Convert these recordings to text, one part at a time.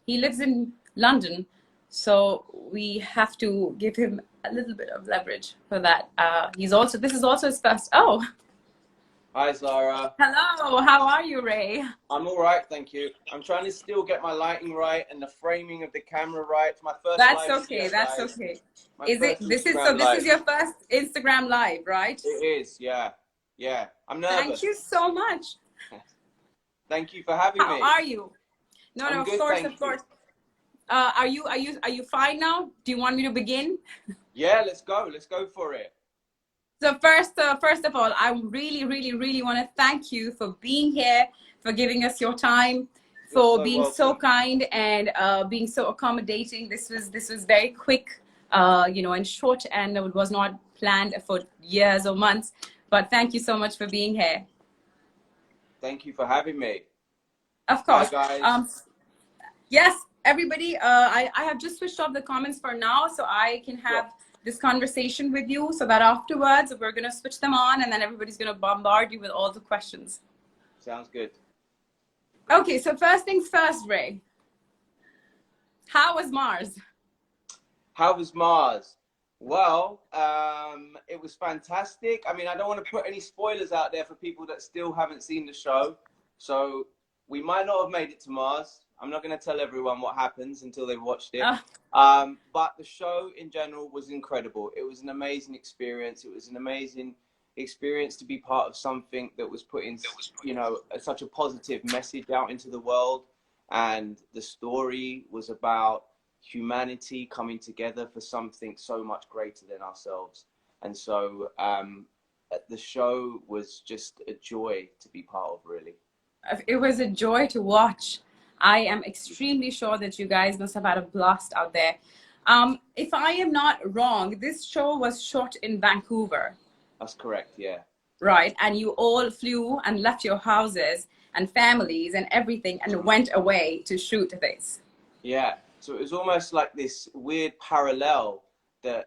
he lives in London, so we have to give him a little bit of leverage for that. This is also his first. Oh, Hi, Zara. hello. How are you, Ray? I'm all right, thank you. I'm trying to still get my lighting right and the framing of the camera right. It's my first That's live okay. video, That's guys. okay. My Is it? first This is so. Instagram This is live. your first Instagram live, right? It is, yeah. Yeah. I'm Thank nervous. you so much. Thank you for having How me. are you? No, I'm no, of good, course, thank of you. course. Are you fine now? Do you want me to begin? Yeah, let's go. Let's go for it. So first of all, I really, really, really want to thank you for being here, for giving us your time, You're for so being so welcome. kind and being so accommodating. This was very quick, and short, and it was not planned for years or months. But thank you so much for being here. Thank you for having me. Of Hi, course. guys. Yes, everybody. I have just switched off the comments for now, so I can Sure. have this conversation with you, so that afterwards we're going to switch them on and then everybody's going to bombard you with all the questions. Sounds good. Okay, so first things first, Ray. How was Mars? How was Mars? Well, it was fantastic. I mean, I don't want to put any spoilers out there for people that still haven't seen the show. So we might not have made it to Mars. I'm not going to tell everyone what happens until they've watched it. But the show in general was incredible. It was an amazing experience. It was an amazing experience to be part of something that was putting, such a positive message out into the world. And the story was about humanity coming together for something so much greater than ourselves. And so the show was just a joy to be part of, really. It was a joy to watch. I am extremely sure that you guys must have had a blast out there. If I am not wrong, this show was shot in Vancouver. That's correct, yeah. Right, and you all flew and left your houses and families and everything and went away to shoot this. Yeah, so it was almost like this weird parallel that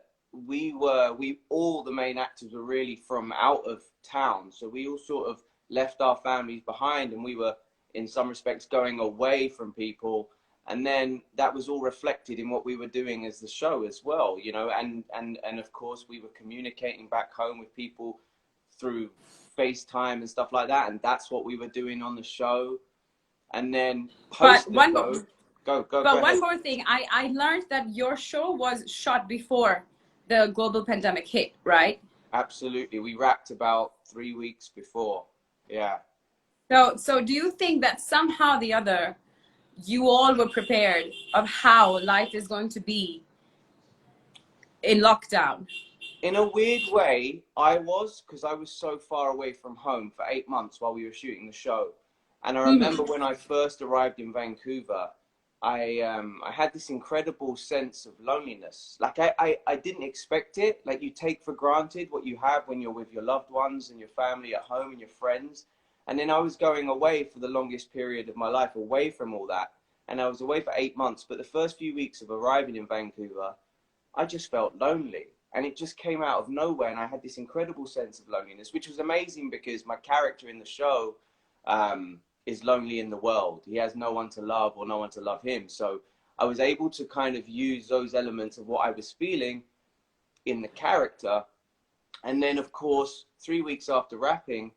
all the main actors were really from out of town. So we all sort of left our families behind and we were in some respects going away from people. And then that was all reflected in what we were doing as the show as well, and of course we were communicating back home with people through FaceTime and stuff like that. And that's what we were doing on the show. And then post the show, But one more thing, I learned that your show was shot before the global pandemic hit, right? Absolutely. We wrapped about 3 weeks before. Yeah. So do you think that somehow or the other, you all were prepared of how life is going to be in lockdown? In a weird way, I was, because I was so far away from home for 8 months while we were shooting the show. And I remember when I first arrived in Vancouver, I had this incredible sense of loneliness. Like I didn't expect it. Like you take for granted what you have when you're with your loved ones and your family at home and your friends. And then I was going away for the longest period of my life, away from all that. And I was away for 8 months. But the first few weeks of arriving in Vancouver, I just felt lonely. And it just came out of nowhere. And I had this incredible sense of loneliness, which was amazing because my character in the show is lonely in the world. He has no one to love or no one to love him. So I was able to kind of use those elements of what I was feeling in the character. And then, of course, 3 weeks after wrapping,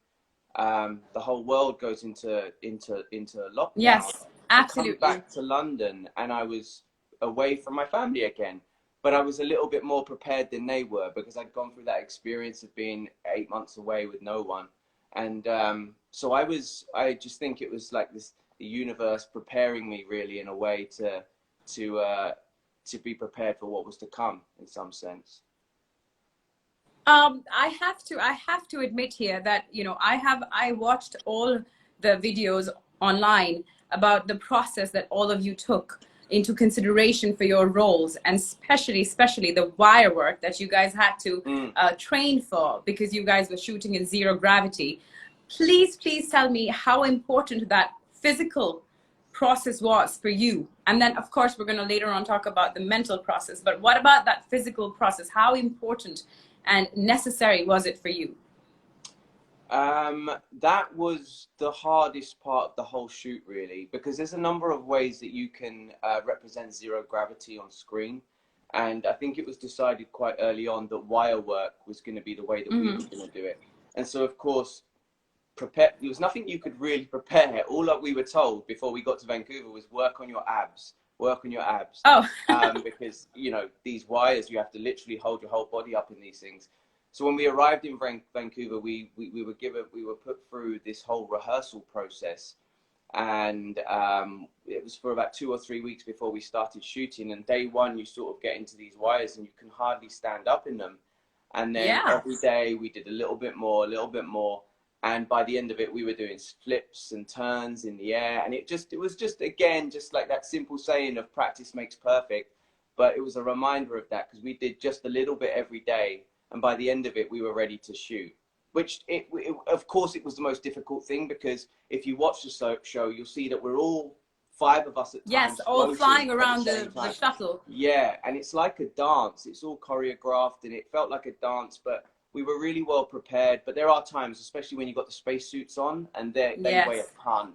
the whole world goes into lockdown. Yes, absolutely. I come back to London and I was away from my family again. But I was a little bit more prepared than they were because I'd gone through that experience of being 8 months away with no one. And so I just think it was like the universe preparing me really in a way to be prepared for what was to come in some sense. I have to admit here that, I watched all the videos online about the process that all of you took into consideration for your roles, and especially the wire work that you guys had to train for, because you guys were shooting in zero gravity. Please tell me how important that physical process was for you. And then, of course, we're going to later on talk about the mental process. But what about that physical process? How important and necessary was it for you? That was the hardest part of the whole shoot, really, because there's a number of ways that you can represent zero gravity on screen. And I think it was decided quite early on that wire work was going to be the way that we were going to do it. And so, of course, there was nothing you could really prepare. All that we were told before we got to Vancouver was work on your abs, work on your abs. Oh. Because, you know, these wires, you have to literally hold your whole body up in these things. So when we arrived in Vancouver, we were put through this whole rehearsal process, and it was for about 2 or 3 weeks before we started shooting. And day one, you sort of get into these wires and you can hardly stand up in them. And then every day we did a little bit more, and by the end of it, we were doing flips and turns in the air. And it was just again, just like that simple saying of practice makes perfect. But it was a reminder of that, because we did just a little bit every day. And by the end of it, we were ready to shoot, which of course, it was the most difficult thing, because if you watch the show, you'll see that we're all 5 of us at times. Yes, all flying around the shuttle. Yeah, and it's like a dance. It's all choreographed, and it felt like a dance, but we were really well prepared. But there are times, especially when you've got the spacesuits on, and they weigh a ton,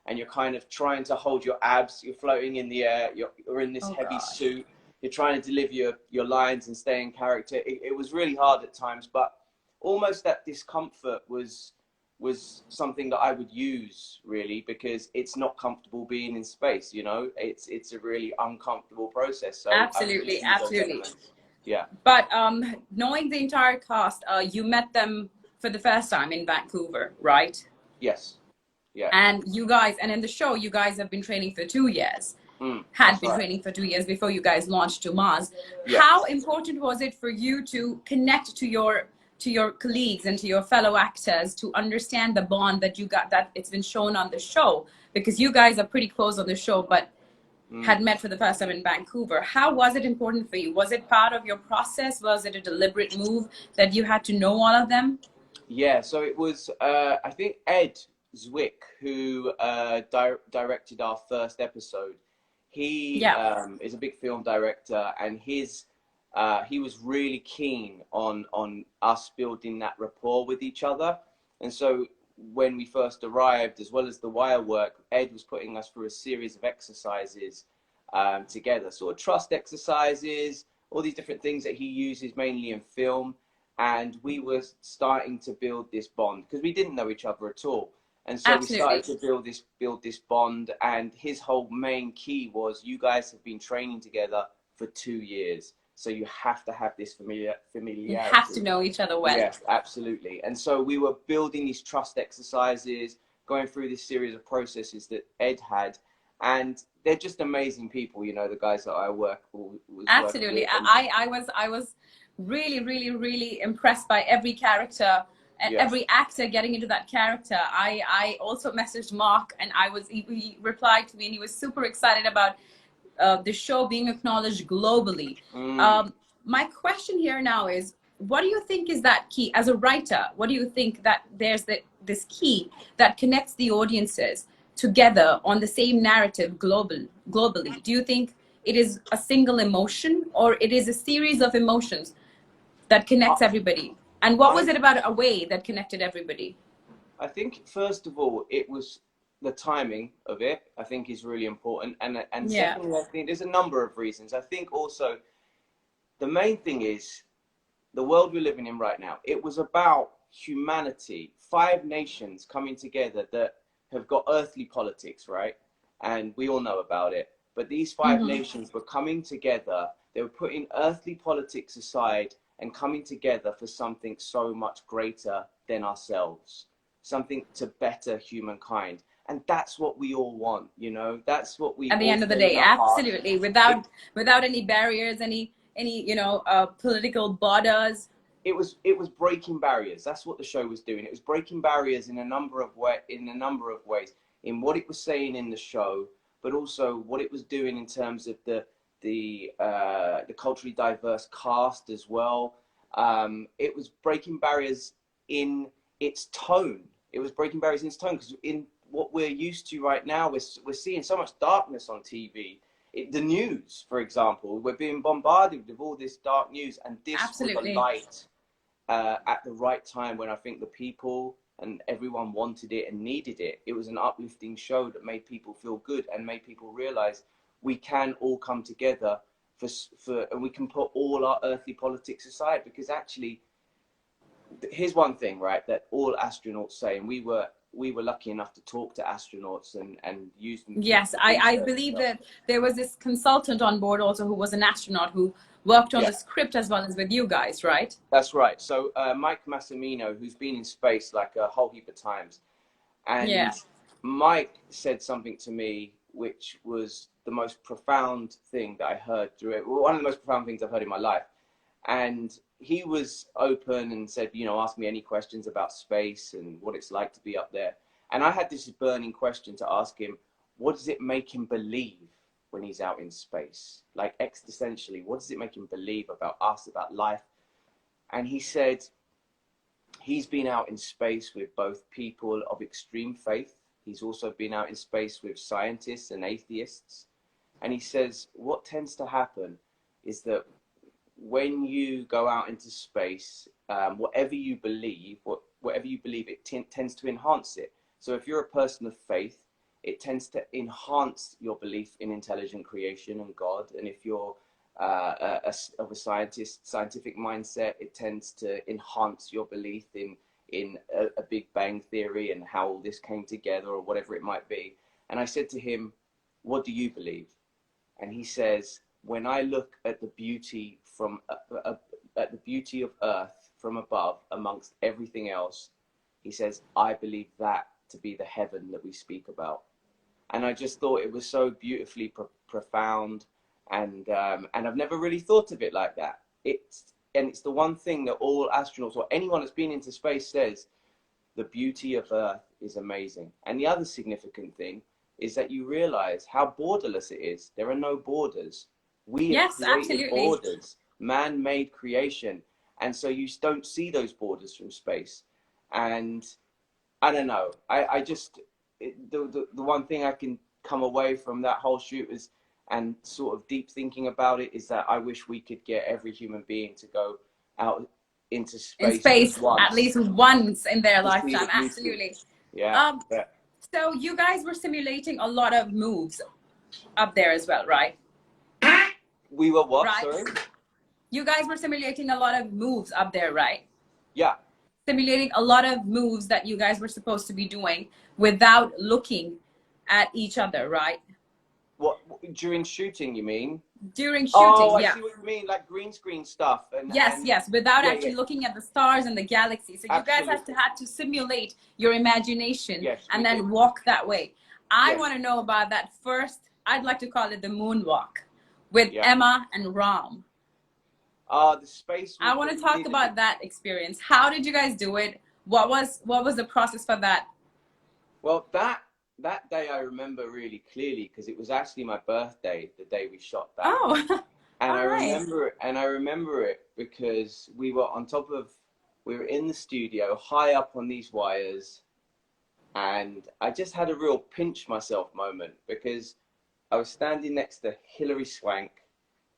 and you're kind of trying to hold your abs. You're floating in the air. You're in this heavy suit. You're trying to deliver your lines and stay in character. It was really hard at times, but almost that discomfort was something that I would use, really, because it's not comfortable being in space, you know? It's a really uncomfortable process. So absolutely. Yeah. But knowing the entire cast, you met them for the first time in Vancouver, right? Yes. Yeah. And you guys, and in the show, you guys have been training for 2 years. Training for 2 years before you guys launched to Mars. Yes. How important was it for you to connect to your colleagues and to your fellow actors to understand the bond that you got, that it's been shown on the show? Because you guys are pretty close on the show, but had met for the first time in Vancouver. How was it important for you? Was it part of your process? Was it a deliberate move that you had to know all of them? Yeah, so it was, I think Ed Zwick, who directed our first episode. He is a big film director, and he was really keen on us building that rapport with each other. And so when we first arrived, as well as the wire work, Ed was putting us through a series of exercises together, sort of trust exercises, all these different things that he uses mainly in film. And we were starting to build this bond, because we didn't know each other at all. And so we started to build this bond, and his whole main key was, you guys have been training together for 2 years, so you have to have this familiarity. You have to know each other well. Yes, absolutely. And so we were building these trust exercises, going through this series of processes that Ed had, and they're just amazing people, you know, the guys that I work with. Absolutely. I was really impressed by every character. And every actor getting into that character. I also messaged Mark, and he replied to me, and he was super excited about the show being acknowledged globally. My question here now is, what do you think is that key as a writer? What do you think that there's this key that connects the audiences together on the same narrative globally? Do you think it is a single emotion, or it is a series of emotions that connects everybody? And what was it about Away that connected everybody? I think, first of all, it was the timing of it, I think, is really important. And secondly, I think there's a number of reasons. I think also the main thing is the world we're living in right now. It was about humanity, 5 nations coming together that have got earthly politics, right? And we all know about it. But these 5 nations were coming together. They were putting earthly politics aside and coming together for something so much greater than ourselves, something to better humankind. And that's what we all want, you know, that's what we, at the end of the day, absolutely, without any barriers, any you know, political borders. It was breaking barriers. That's what the show was doing. It was breaking barriers in a number of ways, in what it was saying in the show, but also what it was doing in terms of the culturally diverse cast as well. It was breaking barriers in its tone. It was breaking barriers in its tone, because in what we're used to right now, we're seeing so much darkness on TV. The news, for example, we're being bombarded with all this dark news, and this was the light at the right time, when I think the people and everyone wanted it and needed it. It was an uplifting show that made people feel good and made people realize we can all come together and we can put all our earthly politics aside, because actually, here's one thing, right, that all astronauts say, and we were lucky enough to talk to astronauts and use them. Yes, I believe that there was this consultant on board also who was an astronaut who worked on the script as well as with you guys, right? That's right. So Mike Massimino, who's been in space like a whole heap of times, and Mike said something to me which was the most profound thing that I heard one of the most profound things I've heard in my life. And he was open and said, you know, ask me any questions about space and what it's like to be up there. And I had this burning question to ask him: what does it make him believe when he's out in space? Like, existentially, what does it make him believe about us, about life? And he said he's been out in space with both people of extreme faith. He's also been out in space with scientists and atheists. And he says what tends to happen is that when you go out into space, whatever you believe, it tends to enhance it. So if you're a person of faith, it tends to enhance your belief in intelligent creation and God. And if you're of a scientific mindset, it tends to enhance your belief in a Big Bang theory and how all this came together, or whatever it might be. And I said to him, what do you believe? And he says, when I look at the beauty at the beauty of Earth from above amongst everything else, he says, I believe that to be the heaven that we speak about. And I just thought it was so beautifully profound, and I've never really thought of it like that. It's the one thing that all astronauts or anyone that's been into space says: the beauty of Earth is amazing. And the other significant thing is that you realize how borderless it is. There are no borders. We have created borders, man-made creation, and so you don't see those borders from space. And I don't know. The one thing I can come away from that whole shoot is, and sort of deep thinking about it, is that I wish we could get every human being to go out into space, at least once in their lifetime. Absolutely. Yeah. So you guys were simulating a lot of moves up there as well, right? We were what? Right. Sorry? You guys were simulating a lot of moves up there, right? Yeah. Simulating a lot of moves that you guys were supposed to be doing without looking at each other, right? What, during shooting, you mean? During shooting, oh, yeah. I see what you mean, like green screen stuff. Yes, without actually looking at the stars and the galaxy. So you guys had to simulate your imagination and then walk that way. I want to know about that first. I'd like to call it the moonwalk with Emma and Ram. The space. I want to talk about that experience. How did you guys do it? What was the process for that? Well, that day I remember really clearly, because it was actually my birthday, the day we shot that. Oh, and I remember it because we were in the studio, high up on these wires, and I just had a real pinch myself moment, because I was standing next to Hilary Swank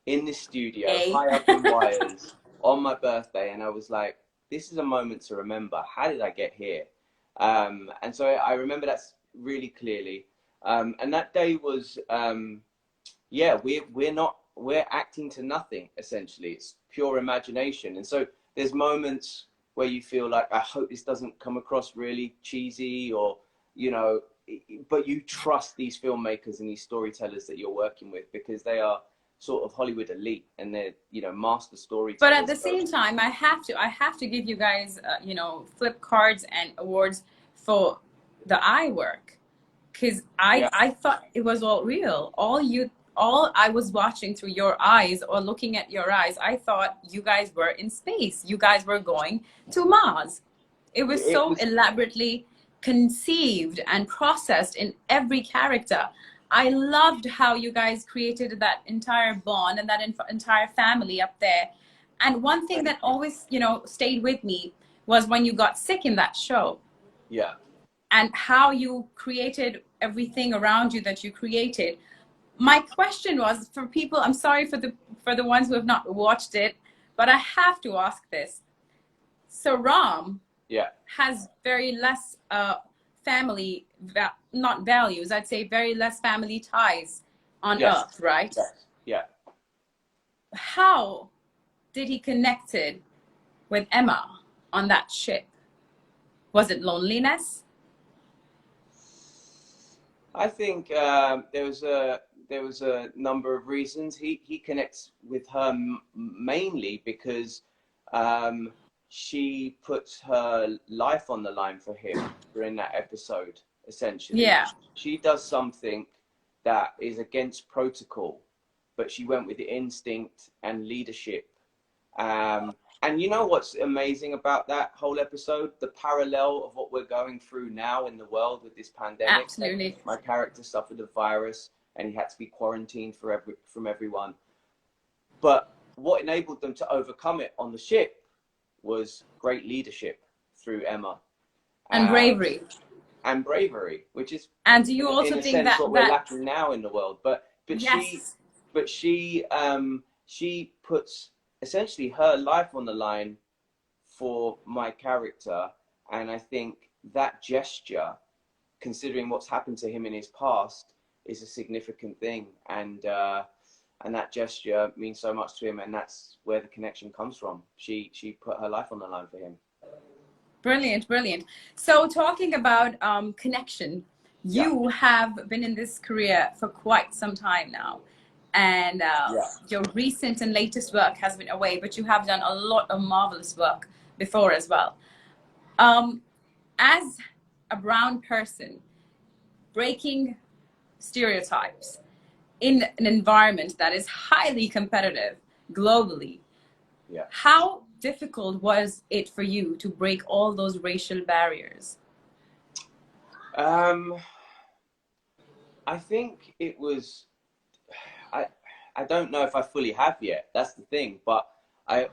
in the studio, high up in wires, on my birthday, and I was like, this is a moment to remember. How did I get here? And so I remember that really clearly. And that day was, we're acting to nothing, essentially. It's pure imagination. And so there's moments where you feel like, I hope this doesn't come across really cheesy, or, you know, but you trust these filmmakers and these storytellers that you're working with, because they are sort of Hollywood elite, and they're, you know, master storytellers. But at the same time, I have to give you guys, you know, flip cards and awards for the eye work, because I thought it was all real. All I was watching through your eyes, or looking at your eyes, I thought you guys were in space. You guys were going to Mars. It was so elaborately conceived and processed in every character. I loved how you guys created that entire bond and that entire family up there. And one thing that always, you know, stayed with me was when you got sick in that show. Yeah. And how you created everything around you that you created. My question was, for people, I'm sorry for the ones who have not watched it, but I have to ask this. So Ram, Yeah. has very less family, not values, I'd say very less family ties on Yes. Earth, right? Yes. Yeah. How did he connected with Emma on that ship? Was it loneliness? I think there was a number of reasons. He connects with her mainly because she puts her life on the line for him during that episode. Essentially, Yeah. she does something that is against protocol, but she went with the instinct and leadership. And you know what's amazing about that whole episode? The parallel of what we're going through now in the world with this pandemic. Absolutely. My character suffered a virus and he had to be quarantined from everyone. But what enabled them to overcome it on the ship was great leadership through Emma. And bravery. And bravery, which is, and do you in also a think sense, that what we're lacking now in the world. But yes. she puts essentially her life on the line for my character, and I think that gesture, considering what's happened to him in his past, is a significant thing, and that gesture means so much to him, and that's where the connection comes from. She put her life on the line for him. Brilliant, brilliant. So talking about connection, you have been in this career for quite some time now, and your recent and latest work has been away, but you have done a lot of marvelous work before as well. As a brown person, breaking stereotypes in an environment that is highly competitive globally, how difficult was it for you to break all those racial barriers? I think it was, I don't know if I fully have yet, that's the thing, but I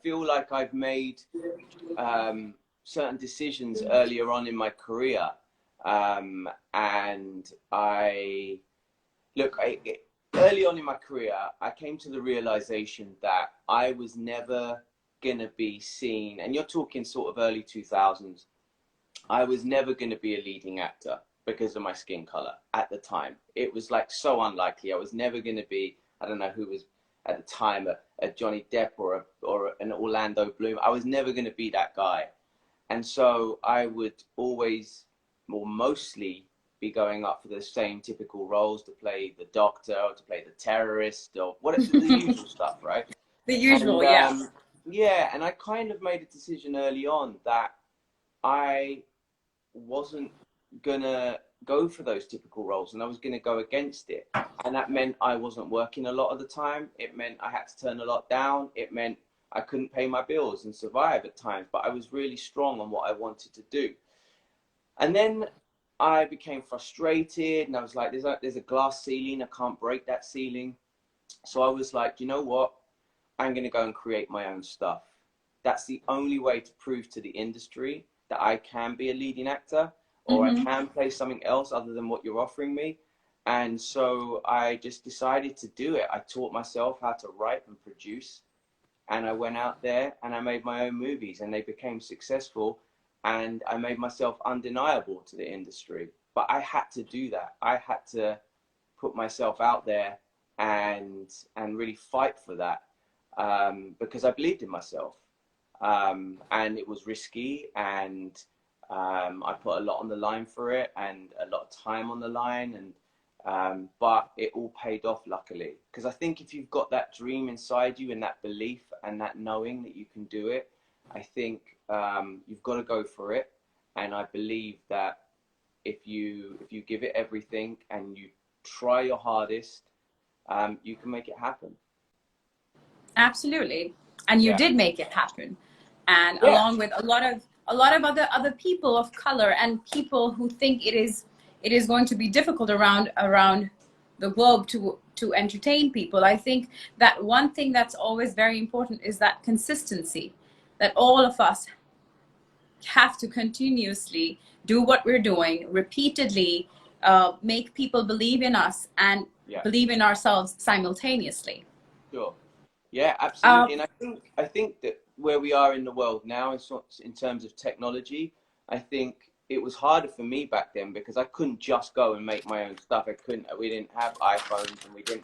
feel like I've made certain decisions earlier on in my career, and early on in my career, I came to the realization that I was never gonna be seen, and you're talking sort of early 2000s, I was never gonna be a leading actor because of my skin color at the time. It was like so unlikely. I was never gonna be, I don't know who was at the time, a Johnny Depp or an Orlando Bloom. I was never gonna be that guy. And so I would always, or mostly, be going up for the same typical roles, to play the doctor or to play the terrorist or what, the usual stuff, right? The usual, and, yeah. And I kind of made a decision early on that I wasn't gonna go for those typical roles, and I was gonna go against it. And that meant I wasn't working a lot of the time. It meant I had to turn a lot down. It meant I couldn't pay my bills and survive at times, but I was really strong on what I wanted to do. And then I became frustrated, and I was like, there's a glass ceiling, I can't break that ceiling. So I was like, you know what? I'm going to go and create my own stuff. That's the only way to prove to the industry that I can be a leading actor, or I can play something else other than what you're offering me. And so I just decided to do it. I taught myself how to write and produce, and I went out there and I made my own movies, and they became successful. And I made myself undeniable to the industry. But I had to do that. I had to put myself out there and really fight for that, because I believed in myself. And it was risky, and I put a lot on the line for it, and a lot of time on the line, and but it all paid off, luckily. Because I think if you've got that dream inside you, and that belief and that knowing that you can do it, I think you've got to go for it. And I believe that if you give it everything and you try your hardest, you can make it happen. Absolutely. And you did make it happen. And along with a lot of other people of color, and people who think it is going to be difficult around the globe to entertain people. I think that one thing that's always very important is that consistency, that all of us have to continuously do what we're doing repeatedly, make people believe in us and believe in ourselves simultaneously. Sure. Yeah, absolutely. And I think that where we are in the world now, in terms of technology, I think it was harder for me back then because I couldn't just go and make my own stuff. We didn't have iPhones, and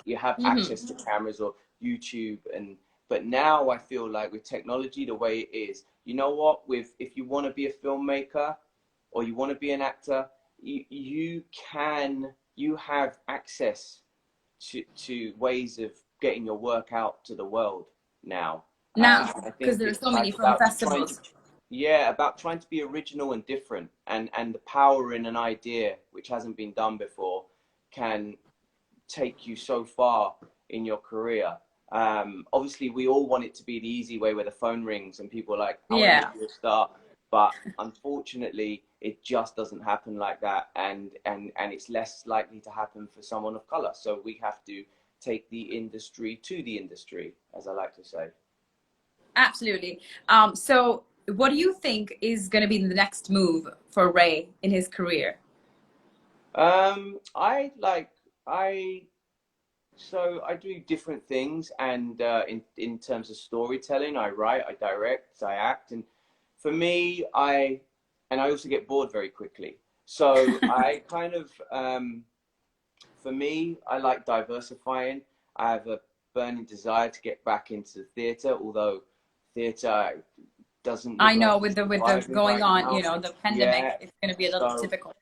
you have access to cameras or YouTube. But now I feel like with technology, the way it is, you know what, if you want to be a filmmaker or you want to be an actor, you have access to ways of getting your work out to the world now. Now, I because think there's it's so many like film about festivals. about trying to be original and different, and the power in an idea which hasn't been done before can take you so far in your career. Obviously, we all want it to be the easy way where the phone rings and people are like, I want to make you a star. But unfortunately, it just doesn't happen like that. And it's less likely to happen for someone of color. So we have to take the industry to the industry, as I like to say. Absolutely. So what do you think is going to be the next move for Ray in his career? So I do different things, and in terms of storytelling, I write, I direct, I act, and for me, I also get bored very quickly. So I kind of, for me, I like diversifying. I have a burning desire to get back into theatre, although theatre doesn't look I like know it's with the surviving going right on, now. you know, the pandemic, Yeah, it's going to be a little so difficult.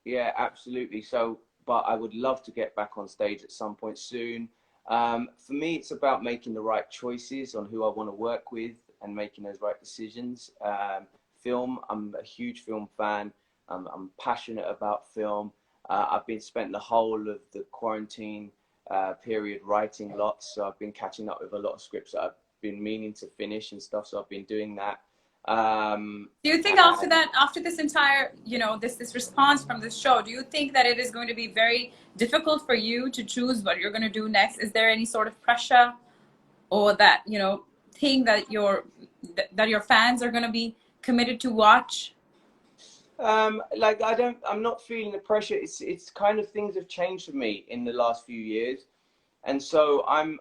yeah, absolutely. So, but I would love to get back on stage at some point soon. For me, it's about making the right choices on who I want to work with and making those right decisions. Film, I'm a huge film fan. I'm passionate about film. I've been spent the whole of the quarantine period writing lots. So I've been catching up with a lot of scripts that I've been meaning to finish and stuff. So I've been doing that. Do you think after that, after this entire, you know, this response from this show, do you think that it is going to be very difficult for you to choose what you're going to do next? Is there any sort of pressure or that, you know, thing that your fans are going to be committed to watch? Like I'm not feeling the pressure. It's kind of, things have changed for me in the last few years. And so I'm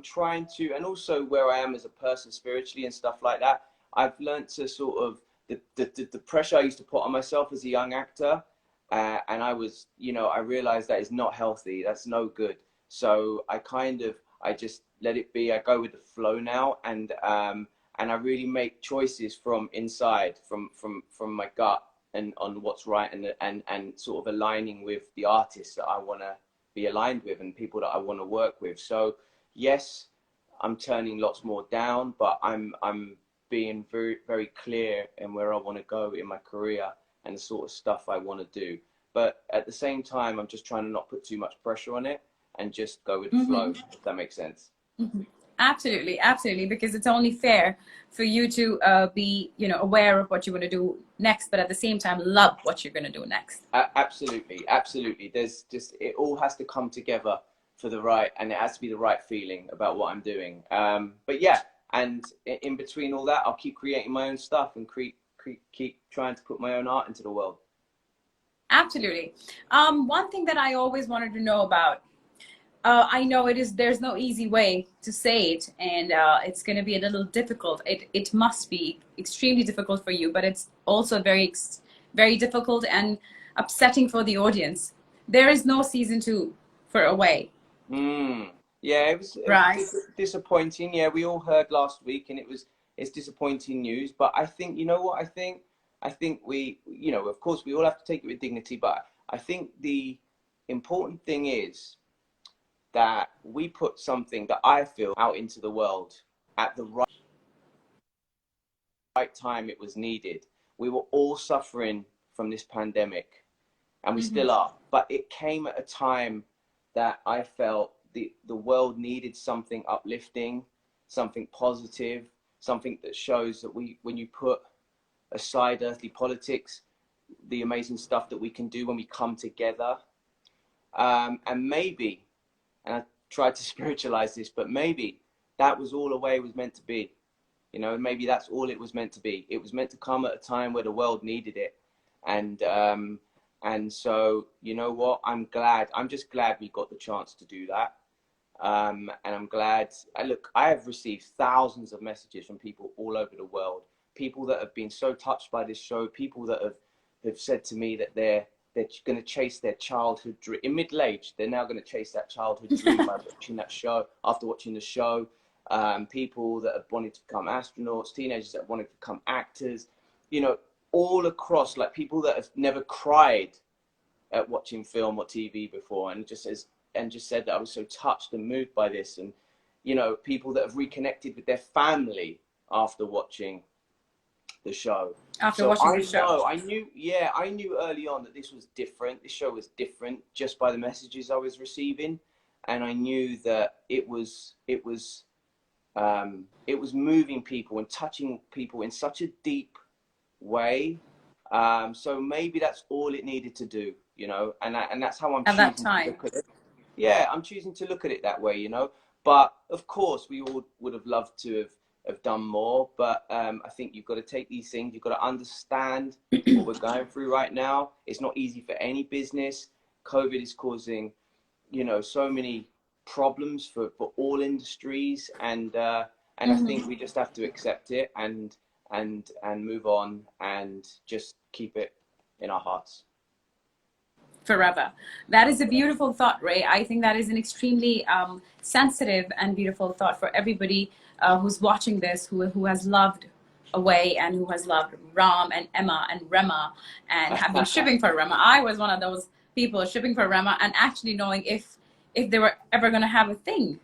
trying to, and also where I am as a person spiritually and stuff like that, I've learned to sort of, the pressure I used to put on myself as a young actor, and I realized that is not healthy. That's no good. So I just let it be. I go with the flow now, and I really make choices from inside, from my gut, and on what's right, and sort of aligning with the artists that I want to be aligned with and people that I want to work with. So yes, I'm turning lots more down, but I'm being very, very clear in where I want to go in my career and the sort of stuff I want to do. But at the same time, I'm just trying to not put too much pressure on it and just go with the flow, if that makes sense. Absolutely, absolutely, because it's only fair for you to be, you know, aware of what you want to do next, but at the same time, love what you're going to do next. Absolutely, absolutely. It all has to come together for the right, and it has to be the right feeling about what I'm doing. But yeah, and in between all that, I'll keep creating my own stuff and keep trying to put my own art into the world. Absolutely. One thing that I always wanted to know about, I know there's no easy way to say it, and it's going to be a little difficult. It must be extremely difficult for you, but it's also very difficult and upsetting for the audience. There is no season 2 for Away. Yeah, it was Right. disappointing. Yeah, we all heard last week, and it's disappointing news. But I think, you know what, I think we, you know, of course we all have to take it with dignity, but I think the important thing is that we put something that I feel out into the world at the right time it was needed. We were all suffering from this pandemic, and we still are, but it came at a time that I felt the world needed something uplifting, something positive, something that shows that when you put aside earthly politics, the amazing stuff that we can do when we come together. And maybe, and I tried to spiritualize this, but maybe that was all Away was meant to be. You know, maybe that's all it was meant to be. It was meant to come at a time where the world needed it. And so, you know what, I'm just glad we got the chance to do that. And I'm glad. Look, I have received thousands of messages from people all over the world, people that have been so touched by this show, people that have said to me that they're going to chase their childhood dream. In middle age, they're now going to chase that childhood dream by watching that show, after watching the show. People that have wanted to become astronauts, teenagers that wanted to become actors, you know, all across, like people that have never cried at watching film or TV before, and just said that I was so touched and moved by this. And, you know, people that have reconnected with their family after watching the show. After So watching I the show. I knew early on that this was different. This show was different just by the messages I was receiving. And I knew that it was moving people and touching people in such a deep way. So maybe that's all it needed to do, you know, and that's how I'm At that choosing to time. look at it. Yeah, I'm choosing to look at it that way, you know. But of course, we all would have loved to have done more. But I think you've got to take these things. You've got to understand what we're going through right now. It's not easy for any business. COVID is causing, you know, so many problems for all industries, and I think we just have to accept it and move on and just keep it in our hearts. Forever. That is a beautiful thought, Ray. I think that is an extremely sensitive and beautiful thought for everybody who's watching this, who has loved Away and who has loved Ram and Emma and Rema and have been shipping for Rema. I was one of those people shipping for Rema and actually knowing if they were ever going to have a thing.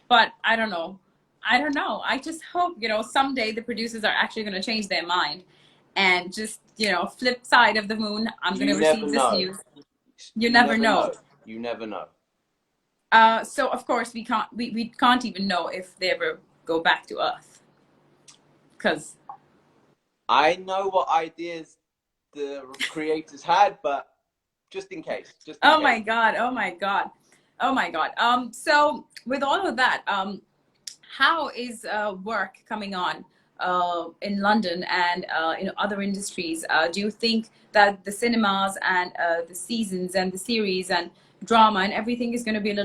But I don't know. I just hope, you know, someday the producers are actually going to change their mind and just, you know, flip side of the moon. I'm going to receive this news. You never know. You never know. So of course we can't even know if they ever go back to Earth, because I know what ideas the creators had, but just in case. Oh my God. So with all of that, how is work coming on in London and in other industries? Do you think that the cinemas and the seasons and the series and drama and everything is going to be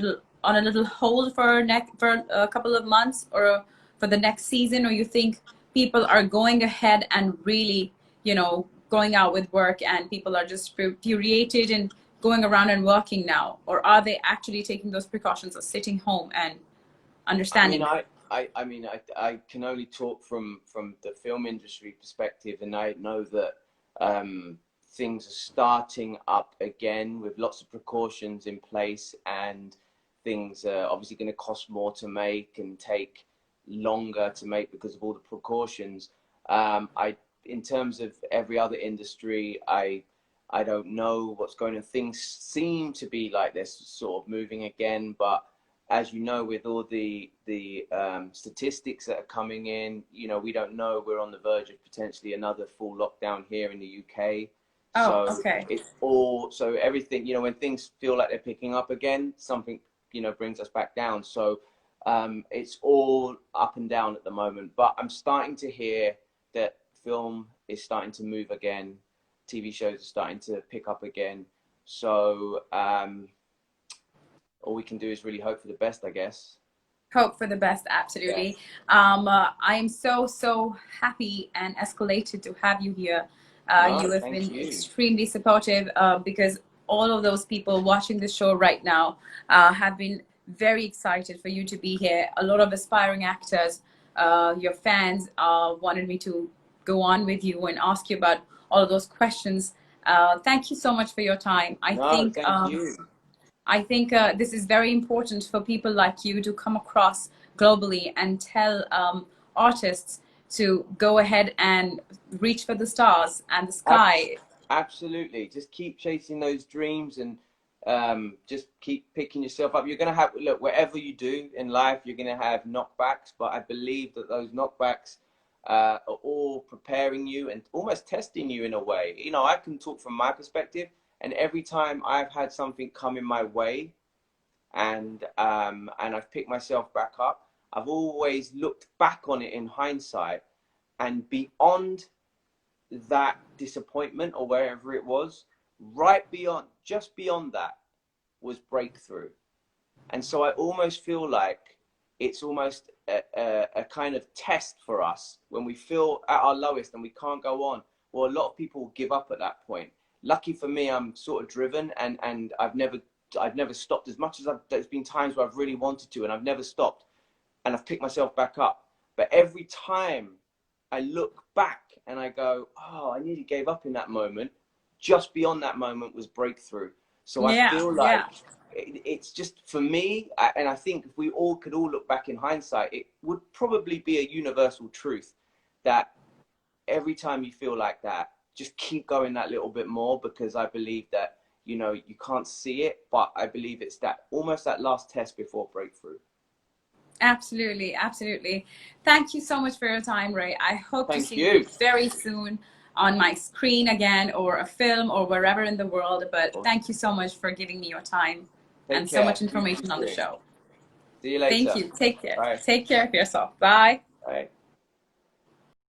on a little hold for a couple of months or for the next season? Or you think people are going ahead and really, you know, going out with work and people are just infuriated and going around and working now? Or are they actually taking those precautions of sitting home and understanding? I can only talk from the film industry perspective, and I know that things are starting up again with lots of precautions in place, and things are obviously going to cost more to make and take longer to make because of all the precautions. In terms of every other industry, I don't know what's going on. Things seem to be like they're sort of moving again, but as you know, with all the statistics that are coming in, you know, we don't know. We're on the verge of potentially another full lockdown here in the UK. Oh, so okay. It's all, so everything, you know, when things feel like they're picking up again, something, you know, brings us back down. So it's all up and down at the moment. But I'm starting to hear that film is starting to move again. TV shows are starting to pick up again. So all we can do is really hope for the best, I guess. Hope for the best, absolutely. Yeah. I am so happy and escalated to have you here. You have been extremely supportive because all of those people watching the show right now have been very excited for you to be here. A lot of aspiring actors, your fans wanted me to go on with you and ask you about all of those questions. Thank you so much for your time. Thank you. I think this is very important for people like you to come across globally and tell artists to go ahead and reach for the stars and the sky. Absolutely. Just keep chasing those dreams and just keep picking yourself up. You're going to have, look, whatever you do in life, you're going to have knockbacks, but I believe that those knockbacks are all preparing you and almost testing you in a way. You know, I can talk from my perspective. And every time I've had something come in my way and I've picked myself back up, I've always looked back on it in hindsight, and beyond that disappointment or wherever it was, just beyond that was breakthrough. And so I almost feel like it's almost a kind of test for us when we feel at our lowest and we can't go on. Well, a lot of people give up at that point. Lucky for me, I'm sort of driven, and I've never stopped. As much as there's been times where I've really wanted to and I've never stopped, and I've picked myself back up. But every time I look back and I go, oh, I nearly gave up in that moment. Just beyond that moment was breakthrough. So I feel like it's just, for me, and I think if we all could all look back in hindsight, it would probably be a universal truth that every time you feel like that, just keep going that little bit more, because I believe that, you know, you can't see it, but I believe it's that almost that last test before breakthrough. Absolutely, absolutely. Thank you so much for your time, Ray. I hope to see you very soon on my screen again, or a film, or wherever in the world. But thank you so much for giving me your time and so much information on the show. See you later. Thank you. Take care. Bye. Take care of yourself. Bye. Bye.